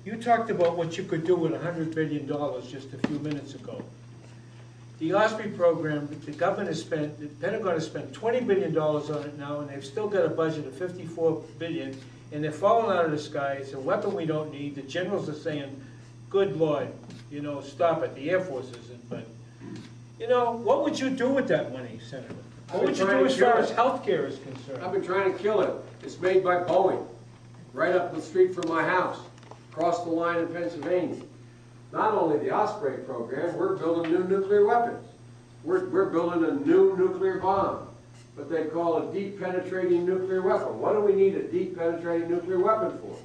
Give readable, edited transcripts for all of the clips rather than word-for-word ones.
You talked about what you could do with $100 billion just a few minutes ago. The Osprey program, the government has spent, the Pentagon has spent $20 billion on it now, and they've still got a budget of $54 billion, and they're falling out of the sky. It's a weapon we don't need. The generals are saying, good Lord, you know, stop it. The Air Force isn't, but, you know, what would you do with that money, Senator? What would you do as far as health care is concerned? I've been trying to kill it. It's made by Boeing, right up the street from my house, across the line in Pennsylvania. Not only the Osprey program, we're building new nuclear weapons. We're building a new nuclear bomb, what they call a deep penetrating nuclear weapon. What do we need a deep penetrating nuclear weapon for?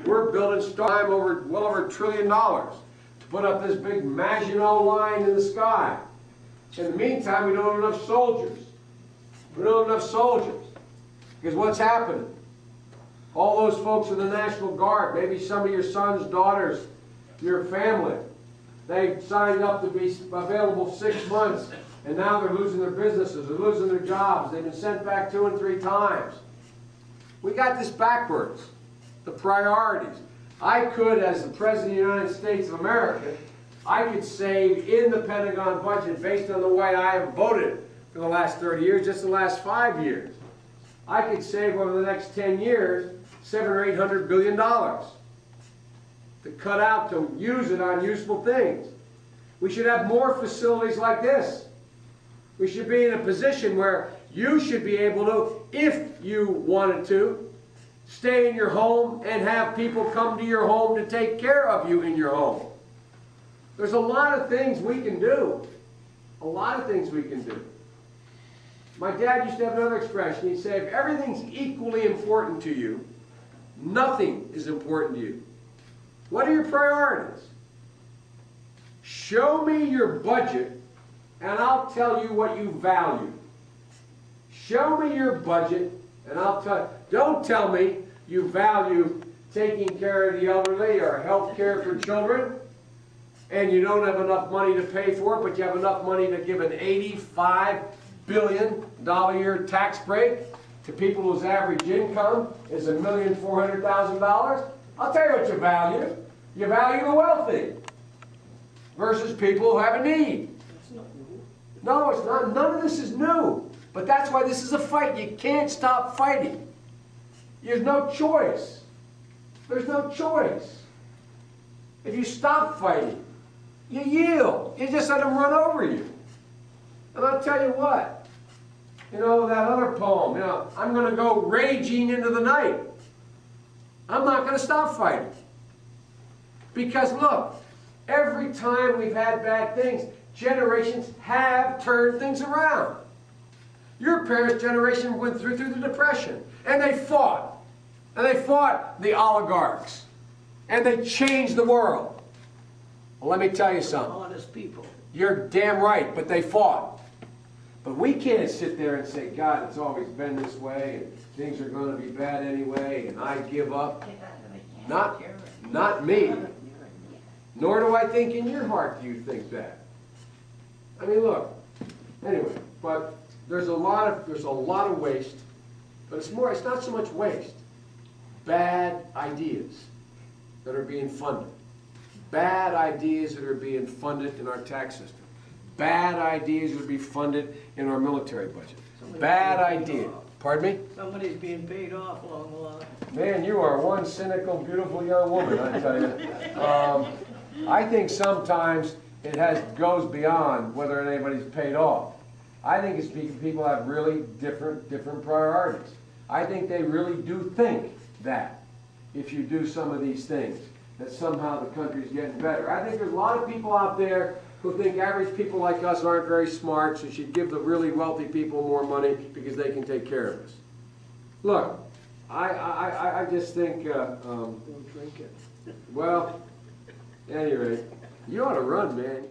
We're building well over $1 trillion to put up this big Maginot Line in the sky. In the meantime, we don't have enough soldiers. We don't have enough soldiers. Because what's happening? All those folks in the National Guard, maybe some of your sons, daughters, your family, they signed up to be available 6 months, and now they're losing their businesses, they're losing their jobs, they've been sent back 2 and 3 times. We got this backwards, the priorities. I could, as the President of the United States of America, I could save in the Pentagon budget based on the way I have voted for the last 30 years, just the last 5 years. I could save over the next 10 years $700 or $800 billion to cut out, to use it on useful things. We should have more facilities like this. We should be in a position where you should be able to, if you wanted to, stay in your home and have people come to your home to take care of you in your home. There's a lot of things we can do. A lot of things we can do. My dad used to have another expression. He'd say, if everything's equally important to you, nothing is important to you. What are your priorities? Show me your budget and I'll tell you what you value. Show me your budget and I'll tell you. Don't tell me you value taking care of the elderly or health care for children and you don't have enough money to pay for it, but you have enough money to give an $85 billion a year tax break to people whose average income is $1,400,000. I'll tell you what you value. You value the wealthy versus people who have a need. No, it's not. None of this is new. But that's why this is a fight. You can't stop fighting. There's no choice. There's no choice. If you stop fighting, you yield. You just let them run over you. And I'll tell you what. You know, that other poem, you know, I'm going to go raging into the night. I'm not going to stop fighting. Because look, every time we've had bad things, generations have turned things around. Your parents' generation went through the Depression, and they fought. And they fought the oligarchs. And they changed the world. Well, let me tell you something. Honest people. You're damn right, but they fought. But we can't sit there and say, God, it's always been this way, and things are going to be bad anyway, and I give up. Not me. Nor do I think in your heart do you think that. I mean, look. Anyway, but there's a lot of waste, but it's not so much waste. Bad ideas that are being funded. Bad ideas that are being funded in our tax system. Bad ideas that are being funded in our military budget. Bad idea. Pardon me? Somebody's being paid off along the line. Man, you are one cynical, beautiful young woman, I tell you. I think sometimes it goes beyond whether anybody's paid off. I think it's because people have really different priorities. I think they really do think that if you do some of these things, that somehow the country's getting better. I think there's a lot of people out there who think average people like us aren't very smart, so should give the really wealthy people more money because they can take care of us. Look, I just think, Don't drink it. well, at any rate, you ought to run, man.